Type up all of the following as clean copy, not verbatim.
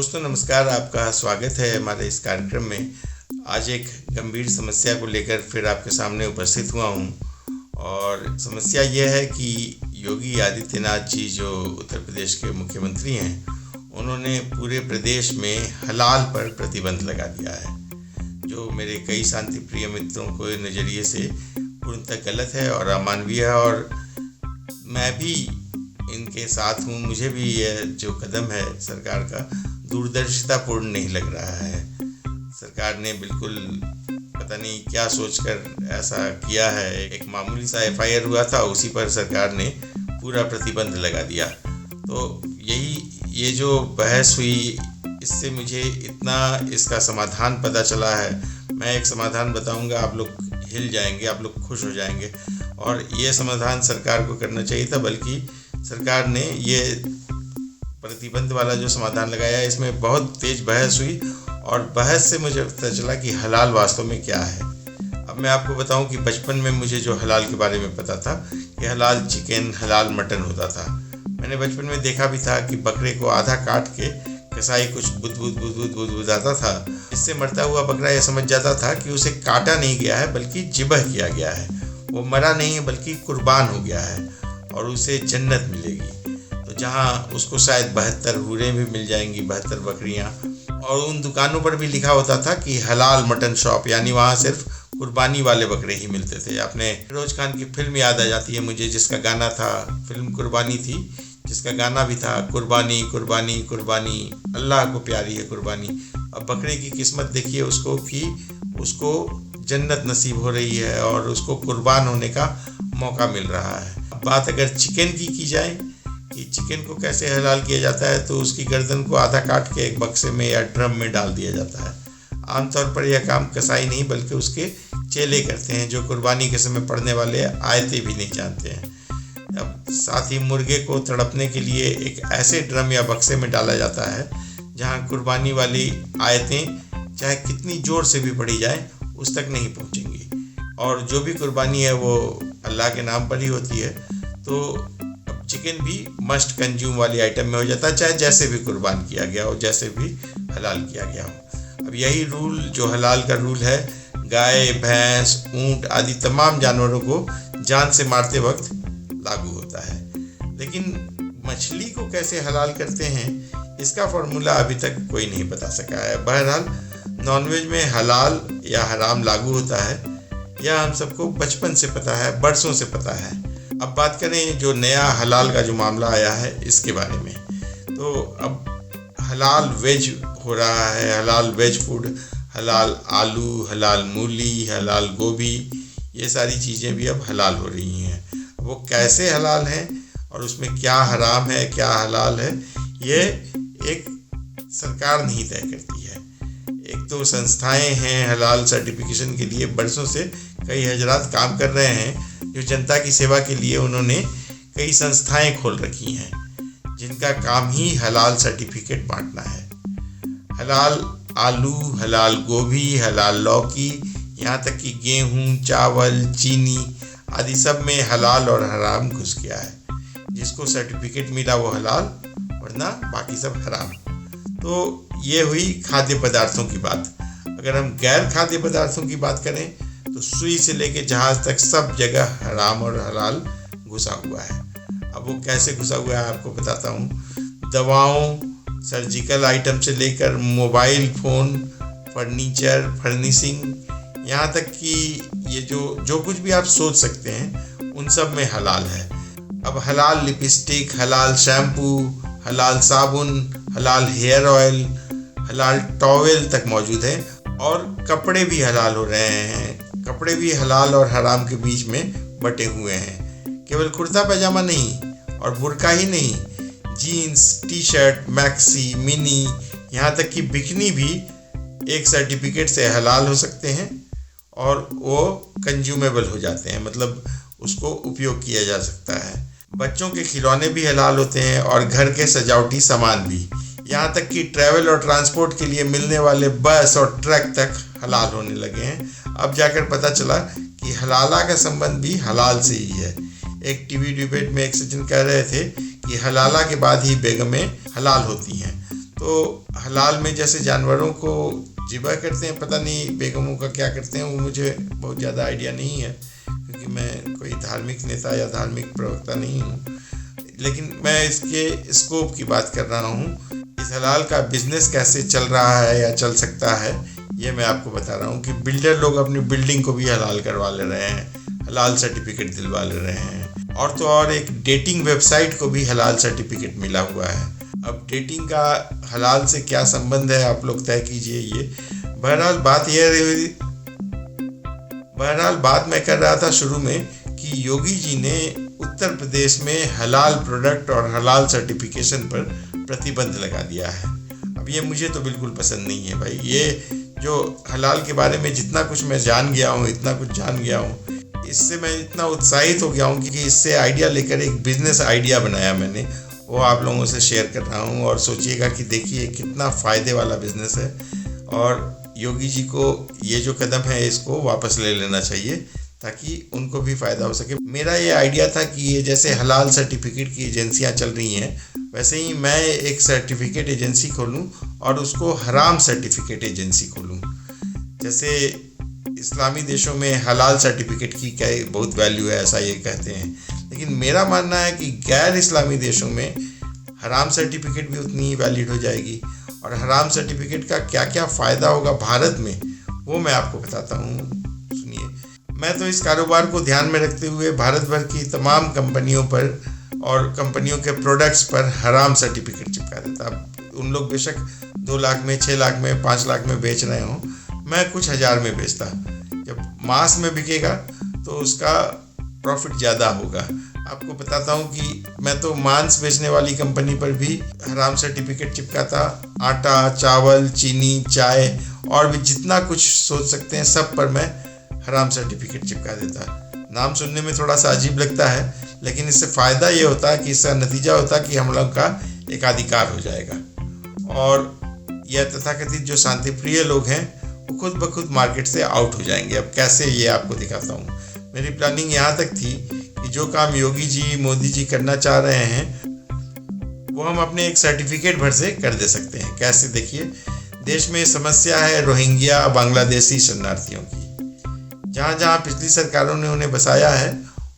दोस्तों नमस्कार, आपका स्वागत है हमारे इस कार्यक्रम में। आज एक गंभीर समस्या को लेकर फिर आपके सामने उपस्थित हुआ हूँ और समस्या यह है कि योगी आदित्यनाथ जी जो उत्तर प्रदेश के मुख्यमंत्री हैं, उन्होंने पूरे प्रदेश में हलाल पर प्रतिबंध लगा दिया है, जो मेरे कई शांति प्रिय मित्रों को नज़रिए से पूर्णतः गलत है और अमानवीय है। और मैं भी इनके साथ हूँ। मुझे भी यह जो कदम है सरकार का दूरदर्शितापूर्ण नहीं लग रहा है। सरकार ने बिल्कुल पता नहीं क्या सोचकर ऐसा किया है। एक मामूली सा FIR हुआ था, उसी पर सरकार ने पूरा प्रतिबंध लगा दिया। तो ये जो बहस हुई, इससे मुझे इतना इसका समाधान पता चला है। मैं एक समाधान बताऊंगा, आप लोग हिल जाएंगे, आप लोग खुश हो जाएंगे। और ये समाधान सरकार को करना चाहिए था, बल्कि सरकार ने ये प्रतिबंध वाला जो समाधान लगाया है, इसमें बहुत तेज बहस हुई और बहस से मुझे पता चला कि हलाल वास्तव में क्या है। अब मैं आपको बताऊं कि बचपन में मुझे जो हलाल के बारे में पता था कि हलाल चिकन, हलाल मटन होता था। मैंने बचपन में देखा भी था कि बकरे को आधा काट के कसाई कुछ बुदबुदाता था। इससे मरता हुआ बकरा यह समझ जाता था कि उसे काटा नहीं गया है बल्कि ज़िबह किया गया है। वो मरा नहीं है बल्कि कुर्बान हो गया है और उसे जन्नत मिलेगी। तो जहाँ उसको शायद 72 हूरें भी मिल जाएंगी, 72 बकरियाँ। और उन दुकानों पर भी लिखा होता था कि हलाल मटन शॉप, यानी वहाँ सिर्फ कुर्बानी वाले बकरे ही मिलते थे। आपने फिरोज खान की फिल्म याद आ जाती है मुझे, जिसका गाना था, फिल्म कुर्बानी थी, जिसका गाना भी था, कुर्बानी कुर्बानी कुर्बानी, अल्लाह को प्यारी है कुर्बानी। अब बकरे की किस्मत देखिए उसको कि उसको जन्नत नसीब हो रही है और उसको कुर्बान होने का मौका मिल रहा है। अब बात अगर चिकन की जाए कि चिकन को कैसे हलाल किया जाता है, तो उसकी गर्दन को आधा काट के एक बक्से में या ड्रम में डाल दिया जाता है। आमतौर पर यह काम कसाई नहीं बल्कि उसके चेले करते हैं, जो कुर्बानी के समय पढ़ने वाले आयतें भी नहीं जानते हैं। अब साथ ही मुर्गे को तड़पने के लिए एक ऐसे ड्रम या बक्से में डाला जाता है जहां कुर्बानी वाली आयतें चाहे कितनी जोर से भी पढ़ी जाए उस तक नहीं पहुंचेंगी। और जो भी कुर्बानी है वो अल्लाह के नाम पर ही होती है। तो अब चिकन भी मस्ट कंज्यूम वाली आइटम में हो जाता है, चाहे जैसे भी कुर्बान किया गया हो, जैसे भी हलाल किया गया हो। अब यही रूल जो हलाल का रूल है, गाय, भैंस, ऊंट आदि तमाम जानवरों को जान से मारते वक्त लागू होता है। लेकिन मछली को कैसे हलाल करते हैं, इसका फॉर्मूला अभी तक कोई नहीं बता सका है। बहरहाल नॉनवेज में हलाल या हराम लागू होता है, यह हम सबको बचपन से पता है, बरसों से पता है। अब बात करें जो नया हलाल का जो मामला आया है इसके बारे में, तो अब हलाल वेज हो रहा है, हलाल वेज फूड, हलाल आलू, हलाल मूली, हलाल गोभी, ये सारी चीज़ें भी अब हलाल हो रही हैं। वो कैसे हलाल हैं और उसमें क्या हराम है, क्या हलाल है, ये एक सरकार नहीं तय करती है। एक तो संस्थाएं हैं हलाल सर्टिफिकेशन के लिए, बरसों से कई हजरात काम कर रहे हैं, जो जनता की सेवा के लिए उन्होंने कई संस्थाएं खोल रखी हैं, जिनका काम ही हलाल सर्टिफिकेट बांटना है। हलाल आलू, हलाल गोभी, हलाल लौकी, यहाँ तक कि गेहूँ, चावल, चीनी आदि सब में हलाल और हराम घुस गया है। जिसको सर्टिफिकेट मिला वो हलाल, वरना बाकी सब हराम। तो ये हुई खाद्य पदार्थों की बात। अगर हम गैर खाद्य पदार्थों की बात करें तो सुई से लेके जहाज तक सब जगह हराम और हलाल घुसा हुआ है। अब वो कैसे घुसा हुआ है आपको बताता हूँ। दवाओं, सर्जिकल आइटम से लेकर मोबाइल फ़ोन, फर्नीचर, फर्निशिंग, यहाँ तक कि ये जो कुछ भी आप सोच सकते हैं उन सब में हलाल है। अब हलाल लिपस्टिक, हलाल शैम्पू, हलाल साबुन, हलाल हेयर ऑयल, हलाल टॉवेल तक मौजूद है। और कपड़े भी हलाल हो रहे हैं। कपड़े भी हलाल और हराम के बीच में बटे हुए हैं। केवल कुर्ता पैजामा नहीं और बुर्का ही नहीं, jeans, T shirt, maxi, mini, यहाँ तक कि बिकनी भी एक सर्टिफिकेट से हलाल हो सकते हैं और वो कंज्यूमेबल हो जाते हैं, मतलब उसको उपयोग किया जा सकता है। बच्चों के खिलौने भी हलाल होते हैं और घर के सजावटी सामान भी, यहाँ तक कि ट्रैवल और ट्रांसपोर्ट के लिए मिलने वाले बस और ट्रक तक हलाल होने लगे हैं। अब जाकर पता चला कि हलाला का संबंध भी हलाल से ही है। एक टीवी डिबेट में एक सज्जन कह रहे थे कि हलाला के बाद ही बेगमें हलाल होती हैं। तो हलाल में जैसे जानवरों को ज़िबह करते हैं, पता नहीं बेगमों का क्या करते हैं, वो मुझे बहुत ज़्यादा आइडिया नहीं है क्योंकि मैं कोई धार्मिक नेता या धार्मिक प्रवक्ता नहीं हूँ। लेकिन मैं इसके स्कोप की बात कर रहा हूँ। इस हलाल का बिजनेस कैसे चल रहा है या चल सकता है, ये मैं आपको बता रहा हूँ कि बिल्डर लोग अपनी बिल्डिंग को भी हलाल करवा ले रहे हैं, हलाल सर्टिफिकेट दिलवा ले रहे हैं। और तो और एक डेटिंग वेबसाइट को भी हलाल सर्टिफिकेट मिला हुआ है। अब डेटिंग का हलाल से क्या संबंध है, आप लोग तय कीजिए ये। बहरहाल बात मैं कर रहा था शुरू में कि योगी जी ने उत्तर प्रदेश में हलाल प्रोडक्ट और हलाल सर्टिफिकेशन पर प्रतिबंध लगा दिया है। अब ये मुझे तो बिल्कुल पसंद नहीं है भाई। ये जो हलाल के बारे में जितना कुछ मैं जान गया हूँ, इतना कुछ जान गया हूँ, इससे मैं इतना उत्साहित हो गया हूँ कि इससे आइडिया लेकर एक बिजनेस आइडिया बनाया मैंने, वो आप लोगों से शेयर कर रहा हूँ। और सोचिएगा कि देखिए कितना फ़ायदे वाला बिजनेस है। और योगी जी को ये जो कदम है इसको वापस ले लेना चाहिए ताकि उनको भी फ़ायदा हो सके। मेरा ये आइडिया था कि ये जैसे हलाल सर्टिफिकेट की एजेंसियां चल रही हैं, वैसे ही मैं एक सर्टिफिकेट एजेंसी खोलूं और उसको हराम सर्टिफिकेट एजेंसी खोलूं। जैसे इस्लामी देशों में हलाल सर्टिफिकेट की क्या बहुत वैल्यू है, ऐसा ये कहते हैं, लेकिन मेरा मानना है कि गैर इस्लामी देशों में हराम सर्टिफिकेट भी उतनी ही वैलिड हो जाएगी। और हराम सर्टिफिकेट का क्या क्या फ़ायदा होगा भारत में, वो मैं आपको बताता हूँ, सुनिए। मैं तो इस कारोबार को ध्यान में रखते हुए भारत भर की तमाम कंपनियों पर और कंपनियों के प्रोडक्ट्स पर हराम सर्टिफिकेट चिपका देता। अब उन लोग बेशक 2 लाख में, 6 लाख में, 5 लाख में बेच रहे हों, मैं कुछ हज़ार में बेचता। जब मास में बिकेगा तो उसका प्रॉफिट ज़्यादा होगा। आपको बताता हूँ कि मैं तो मांस बेचने वाली कंपनी पर भी हराम सर्टिफिकेट चिपकाता। आटा, चावल, चीनी, चाय और भी जितना कुछ सोच सकते हैं सब पर मैं हराम सर्टिफिकेट चिपका देता। नाम सुनने में थोड़ा सा अजीब लगता है, लेकिन इससे फ़ायदा ये होता है कि इसका नतीजा होता है कि हम लोग का एकाधिकार हो जाएगा और यह तथाकथित जो शांतिप्रिय लोग हैं वो खुद ब खुद मार्केट से आउट हो जाएंगे। अब कैसे, ये आपको दिखाता हूँ। मेरी प्लानिंग यहाँ तक थी कि जो काम योगी जी, मोदी जी करना चाह रहे हैं वो हम अपने एक सर्टिफिकेट भर से कर दे सकते हैं। कैसे, देखिए, देश में समस्या है रोहिंग्या बांग्लादेशी शरणार्थियों की। जहाँ जहाँ पिछली सरकारों ने उन्हें बसाया है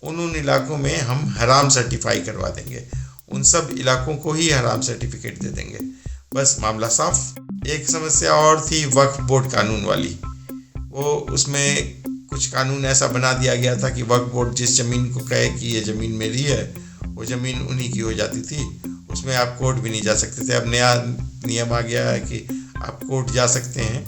उन इलाकों में हम हराम सर्टिफाई करवा देंगे। उन सब इलाकों को ही हराम सर्टिफिकेट दे देंगे, बस मामला साफ। एक समस्या और थी वक्फ बोर्ड कानून वाली। वो उसमें कुछ कानून ऐसा बना दिया गया था कि वक्फ बोर्ड जिस ज़मीन को कहे कि ये ज़मीन मेरी है, वो ज़मीन उन्हीं की हो जाती थी। उसमें आप कोर्ट भी नहीं जा सकते थे। अब नया नियम आ गया है कि आप कोर्ट जा सकते हैं,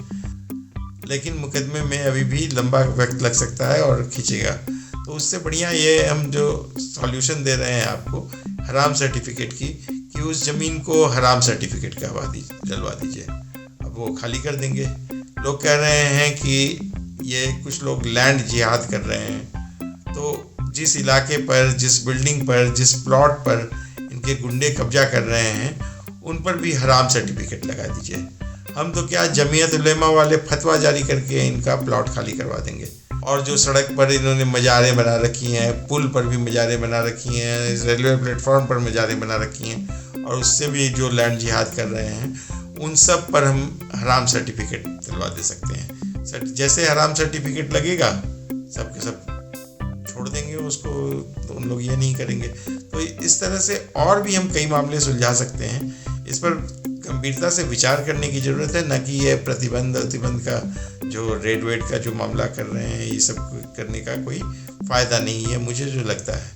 लेकिन मुकदमे में अभी भी लंबा वक्त लग सकता है और खींचेगा। तो उससे बढ़िया ये हम जो सॉल्यूशन दे रहे हैं आपको हराम सर्टिफिकेट की, कि उस ज़मीन को हराम सर्टिफिकेट दिलवा दीजिए। अब वो खाली कर देंगे। लोग कह रहे हैं कि ये कुछ लोग लैंड जिहाद कर रहे हैं, तो जिस इलाके पर, जिस बिल्डिंग पर, जिस प्लॉट पर इनके गुंडे कब्जा कर रहे हैं उन पर भी हराम सर्टिफिकेट लगा दीजिए। हम तो क्या, जमीयत उलेमा वाले फतवा जारी करके इनका प्लॉट खाली करवा देंगे। और जो सड़क पर इन्होंने मज़ारें बना रखी हैं, पुल पर भी मज़ारें बना रखी हैं, रेलवे प्लेटफॉर्म पर मज़ारें बना रखी हैं, और उससे भी जो लैंड जिहाद कर रहे हैं उन सब पर हम हराम सर्टिफिकेट दिलवा दे सकते हैं। जैसे हराम सर्टिफिकेट लगेगा सब के सब छोड़ देंगे उसको, तो उन लोग ये नहीं करेंगे। तो इस तरह से और भी हम कई मामले सुलझा सकते हैं। इस पर गंभीरता से विचार करने की ज़रूरत है, न कि ये प्रतिबंध का जो रेड वेट का जो मामला कर रहे हैं, ये सब करने का कोई फ़ायदा नहीं है मुझे जो लगता है।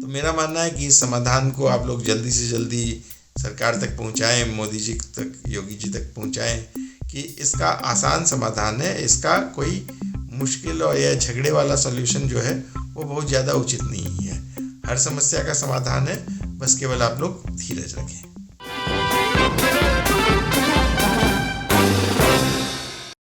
तो मेरा मानना है कि इस समाधान को आप लोग जल्दी से जल्दी सरकार तक पहुंचाएं, मोदी जी तक, योगी जी तक पहुंचाएं कि इसका आसान समाधान है। इसका कोई मुश्किल और या झगड़े वाला सॉल्यूशन जो है वो बहुत ज़्यादा उचित नहीं है। हर समस्या का समाधान है, बस केवल आप लोग धीरज रखें।